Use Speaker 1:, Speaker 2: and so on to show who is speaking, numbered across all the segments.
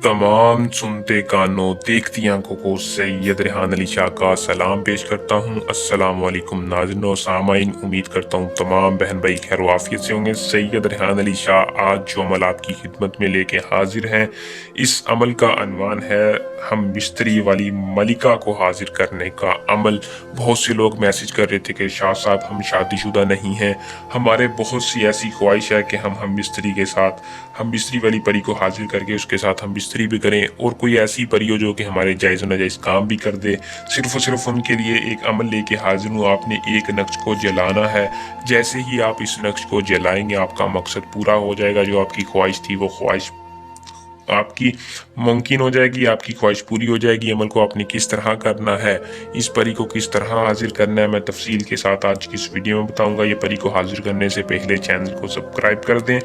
Speaker 1: तमाम सुनते कानों देखती आंखों को सैयद रेहान अली शाह का सलाम पेश करता हूँ। अस्सलाम वालेकुम नाज़रीन और सामाइन, उम्मीद करता हूँ तमाम बहन भाई खैर वाफियत से होंगे। सैयद रेहान अली शाह आज जो अमल आपकी खिदमत में लेके हाजिर हैं, इस अमल का अनवान है हम बिस्तरी वाली मलिका को हाजिर करने का अमल। बहुत से लोग मैसेज कर रहे थे कि शाह साहब हम शादीशुदा नहीं हैं, हमारे बहुत सी ऐसी ख्वाहिश है कि हम बिस्तरी के साथ हम बिस्तरी वाली परी को हाजिर करके उसके साथ हम बिस्तरी भी करें, और कोई ऐसी परी हो जो कि हमारे जायज़ नाजायज़ काम भी कर दे। सिर्फ और सिर्फ उनके लिए एक अमल लेके हाजिर हूँ। आपने एक नक्श को जलाना है। जैसे ही आप इस नक्श को जलाएंगे आपका मकसद पूरा हो जाएगा। जो आपकी ख्वाहिश थी वो ख्वाहिश आपकी मुमकिन हो जाएगी, आपकी ख्वाहिश पूरी हो जाएगी। अमल को आपने किस तरह करना है, इस परी को किस तरह हाजिर करना है, मैं तफसील के साथ आज की इस वीडियो में बताऊंगा। ये परी को हाजिर करने से पहले चैनल को सब्सक्राइब कर दें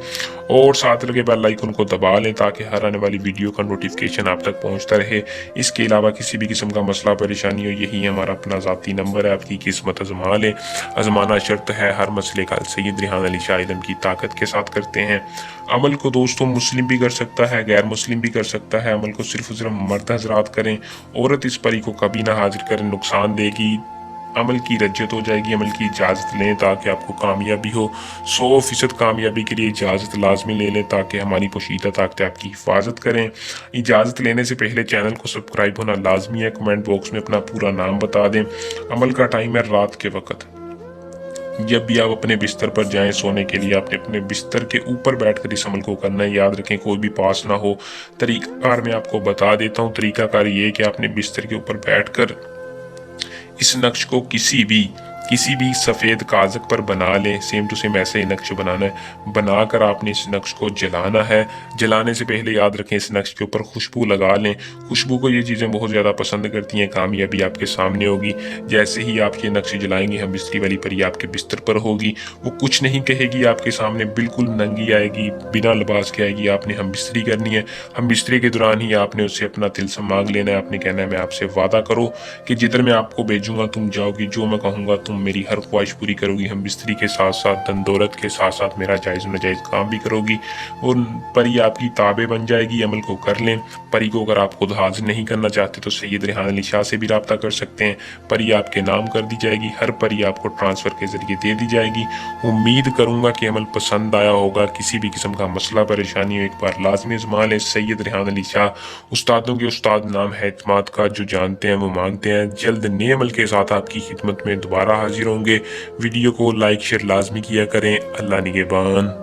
Speaker 1: और साथ लगे बेल आइकन को दबा लें ताकि हर आने वाली वीडियो का नोटिफिकेशन आप तक पहुंचता रहे। इसके अलावा किसी भी किस्म का मसला परेशानी हो, यही हमारा अपना ज़ाती नंबर है। आपकी किस्मत आजमा लें, आजमाना शर्त है। हर मसले का सैयद रेहान अली शाह इल्म की ताकत के साथ करते हैं। अमल को दोस्तों मुस्लिम भी कर सकता है, गैर मुस्लिम भी कर सकता है। अमल को सिर्फ मर्द हजरात करें, औरत इस परी को कभी ना हाजिर करें, नुकसान देगी। अमल की रज्जत हो जाएगी। अमल की इजाज़त लें ताकि आपको कामयाबी हो। 100% कामयाबी के लिए इजाज़त लाजमी ले लें ताकि हमारी पोशीदा ताकतें आपकी हिफाजत करें। इजाज़त लेने से पहले चैनल को सब्सक्राइब होना लाजमी है। कमेंट बॉक्स में अपना पूरा नाम बता दें। अमल का टाइम है रात के वक्त। जब भी आप अपने बिस्तर पर जाएं सोने के लिए, आपने अपने बिस्तर के ऊपर बैठकर इस अमल को करना है। याद रखें कोई भी पास ना हो। तरीकाकार मैं आपको बता देता हूँ। तरीकाकार ये कि आपने बिस्तर के ऊपर बैठकर इस नक्श को किसी भी सफ़ेद कागज पर बना लें। सेम टू सेम ऐसे ही नक्श बनाना है। बनाकर आपने इस नक्श को जलाना है। जलाने से पहले याद रखें इस नक्श के ऊपर खुशबू लगा लें। खुशबू को ये चीज़ें बहुत ज़्यादा पसंद करती हैं। कामयाबी आपके सामने होगी। जैसे ही आप ये नक्श जलाएंगे हम बिस्तरी वाली परी आपके बिस्तर पर होगी। वो कुछ नहीं कहेगी, आपके सामने बिल्कुल नंगी आएगी, बिना लिबास के आएगी। आपने हम बिस्तरी करनी है। हम बिस्तरी के दौरान ही आपने उससे अपना तिलस्म मांग लेना है। आपने कहना है मैं आपसे वादा करो कि जिधर मैं आपको भेजूंगा तुम जाओगी, जो मैं कहूँगा तुम मेरी हर ख्वाहिश पूरी करोगी। हम बिस्तरी के साथ साथ धन दौलत के साथ साथ मेरा जायज़ नाजायज़ काम भी करोगी और परी आपकी ताबे बन जाएगी। अमल को कर लें। परी को अगर आप खुद हाजिर नहीं करना चाहते तो सैयद रेहान अली शाह से भी रब्ता कर सकते हैं। परी आपके नाम कर दी जाएगी। हर परी आपको ट्रांसफ़र के ज़रिए दे दी जाएगी। उम्मीद करूँगा कि अमल पसंद आया होगा। किसी भी किस्म का मसला परेशानी हो एक बार लाजमी आज़मा लें। सैयद रेहान अली शाह उस्तादों के उस्ताद नाम है, एतमाद का। जो जानते हैं वो मांगते हैं। जल्द नए अमल के साथ आपकी खिदमत में दोबारा हाजिर होंगे। वीडियो को लाइक शेयर लाजमी किया करें। अल्लाह निगहबान।